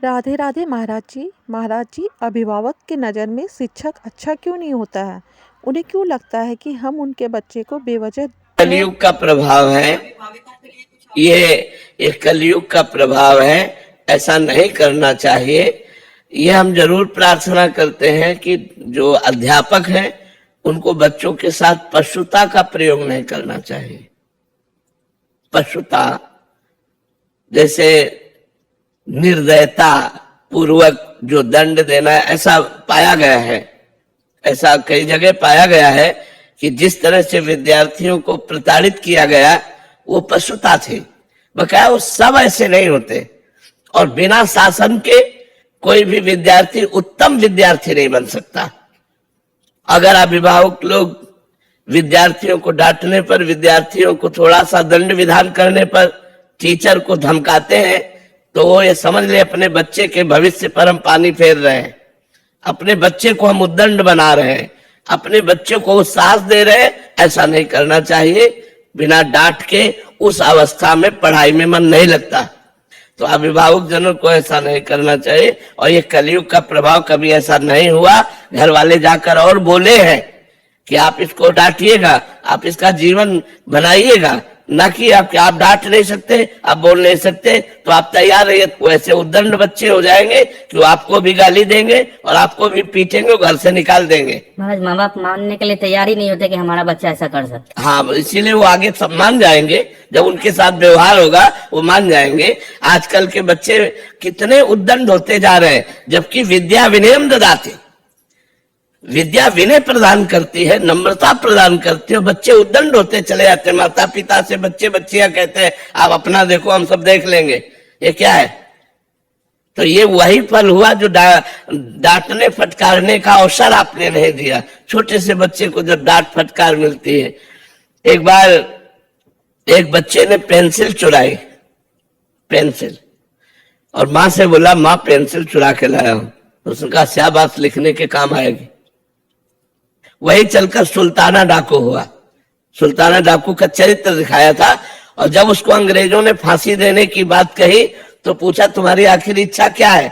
राधे राधे महाराज जी। महाराज जी, अभिभावक की नज़र में शिक्षक अच्छा क्यों नहीं होता है? उन्हें क्यों लगता है कि हम उनके बच्चे को बेवजह कलयुग का प्रभाव है। ये कलयुग का प्रभाव है। ऐसा नहीं करना चाहिए। ये हम जरूर प्रार्थना करते हैं कि जो अध्यापक हैं उनको बच्चों के साथ पशुता का प्रयोग नहीं करना चाहिए। पशुता जैसे निर्दयता पूर्वक जो दंड देना है, ऐसा पाया गया है। ऐसा कई जगह पाया गया है कि जिस तरह से विद्यार्थियों को प्रताड़ित किया गया वो पशुता थी। बकाया वो सब ऐसे नहीं होते। और बिना शासन के कोई भी विद्यार्थी उत्तम विद्यार्थी नहीं बन सकता। अगर अभिभावक लोग विद्यार्थियों को डांटने पर, विद्यार्थियों को थोड़ा सा दंड विधान करने पर टीचर को धमकाते हैं तो वो ये समझ ले अपने बच्चे के भविष्य पर हम पानी फेर रहे हैं, अपने बच्चे को हम उद्दंड बना रहे हैं, अपने बच्चे को उत्साह दे रहे हैं। ऐसा नहीं करना चाहिए। बिना डांट के उस अवस्था में पढ़ाई में मन नहीं लगता। तो अभिभावक जनों को ऐसा नहीं करना चाहिए। और ये कलयुग का प्रभाव, कभी ऐसा नहीं हुआ घर वाले जाकर और बोले हैं कि आप इसको डांटिएगा, आप इसका जीवन बनाइएगा, ना कि आप डांट नहीं सकते, आप बोल नहीं सकते तो आप तैयार रहिए। वैसे उद्दंड बच्चे हो जाएंगे कि वो आपको भी गाली देंगे और आपको भी पीटेंगे, घर से निकाल देंगे। महाराज, माँ बाप मानने के लिए तैयार ही नहीं होते कि हमारा बच्चा ऐसा कर सकता। हाँ, इसीलिए वो आगे सब मान जाएंगे। जब उनके साथ व्यवहार होगा वो मान जाएंगे। आजकल के बच्चे कितने उद्दंड होते जा रहे हैं, जबकि विद्या विनयम ददाति, विद्या विनय प्रदान करती है, नम्रता प्रदान करती है। बच्चे उद्दंड होते चले जाते हैं। माता पिता से बच्चे बच्चियां कहते हैं आप अपना देखो, हम सब देख लेंगे। ये क्या है? तो ये वही फल हुआ जो डांटने फटकारने का अवसर आपने नहीं दिया। छोटे से बच्चे को जब डांट फटकार मिलती है। एक बार एक बच्चे ने पेंसिल चुराई, पेंसिल, और माँ से बोला माँ पेंसिल चुरा के लाया हूं। तो उसने कहा शाबाश, लिखने के काम आएगी। वही चलकर सुल्ताना डाकू हुआ। सुल्ताना डाकू का चरित्र दिखाया था। और जब उसको अंग्रेजों ने फांसी देने की बात कही तो पूछा तुम्हारी आखिरी इच्छा क्या है?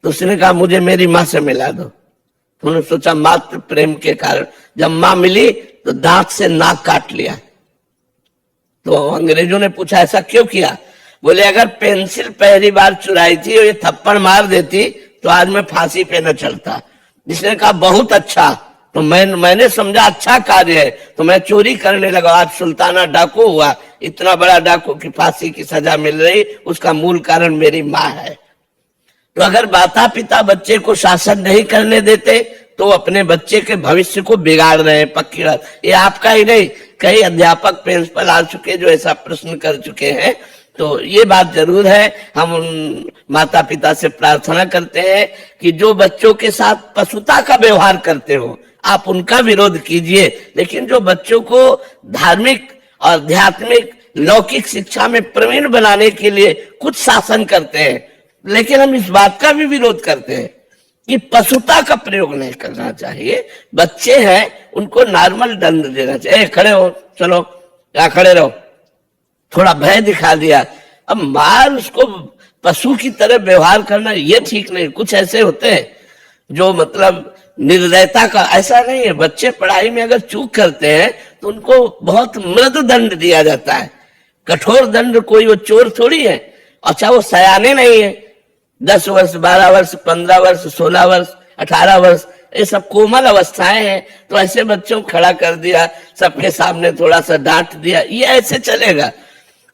तो उसने कहा मुझे मेरी माँ से मिला दो। तो उन्होंने सोचा मात्र प्रेम के कारण। जब माँ मिली तो दांत से नाक काट लिया। तो अंग्रेजों ने पूछा ऐसा क्यों किया? बोले अगर पेंसिल पहली बार चुराई थी और ये थप्पड़ मार देती तो आज मैं फांसी पे न चढ़ता। जिसने कहा बहुत अच्छा। तो मैंने समझा अच्छा कार्य है तो मैं चोरी करने लगा। आज सुल्ताना डाकू हुआ। इतना बड़ा डाकू की फांसी की सजा मिल रही, उसका मूल कारण मेरी माँ है। तो अगर माता पिता बच्चे को शासन नहीं करने देते तो अपने बच्चे के भविष्य को बिगाड़ रहे हैं। पक्की बात। ये आपका ही नहीं, कई अध्यापक प्रिंसिपल आ चुके जो ऐसा प्रश्न कर चुके हैं। तो ये बात जरूर है। हम उन माता पिता से प्रार्थना करते हैं कि जो बच्चों के साथ पशुता का व्यवहार करते हो आप उनका विरोध कीजिए, लेकिन जो बच्चों को धार्मिक और आध्यात्मिक लौकिक शिक्षा में प्रवीण बनाने के लिए कुछ शासन करते हैं, लेकिन हम इस बात का भी विरोध करते हैं कि पशुता का प्रयोग नहीं करना चाहिए। बच्चे हैं, उनको नॉर्मल दंड देना चाहिए। खड़े हो, चलो या खड़े रहो, थोड़ा भय दिखा दिया। अब मार उसको पशु की तरह व्यवहार करना ये ठीक नहीं। कुछ ऐसे होते हैं जो मतलब निर्दयता का, ऐसा नहीं है। बच्चे पढ़ाई में अगर चूक करते हैं तो उनको बहुत मृदु दंड दिया जाता है। कठोर दंड, कोई वो चोर थोड़ी है। अच्छा वो सयाने नहीं है। 10 वर्ष, 12 वर्ष, 15 वर्ष, 16 वर्ष, 18 वर्ष, ये सब कोमल अवस्थाएं हैं। तो ऐसे बच्चों को खड़ा कर दिया, सबके सामने थोड़ा सा डांट दिया, ये ऐसे चलेगा।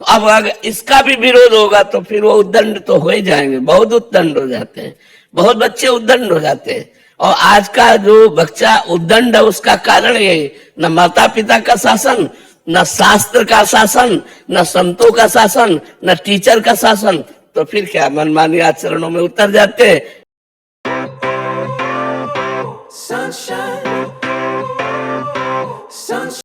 अब अगर इसका भी विरोध होगा तो फिर वो उद्दंड तो हो ही जाएंगे। बहुत उद्दंड हो जाते हैं, बहुत बच्चे उद्दंड हो जाते हैं। और आज का जो बच्चा उद्दंड है उसका कारण यही, न माता पिता का शासन, न शास्त्र का शासन, न संतों का शासन, न टीचर का शासन। तो फिर क्या मनमानी आचरणों में उतर जाते हैं।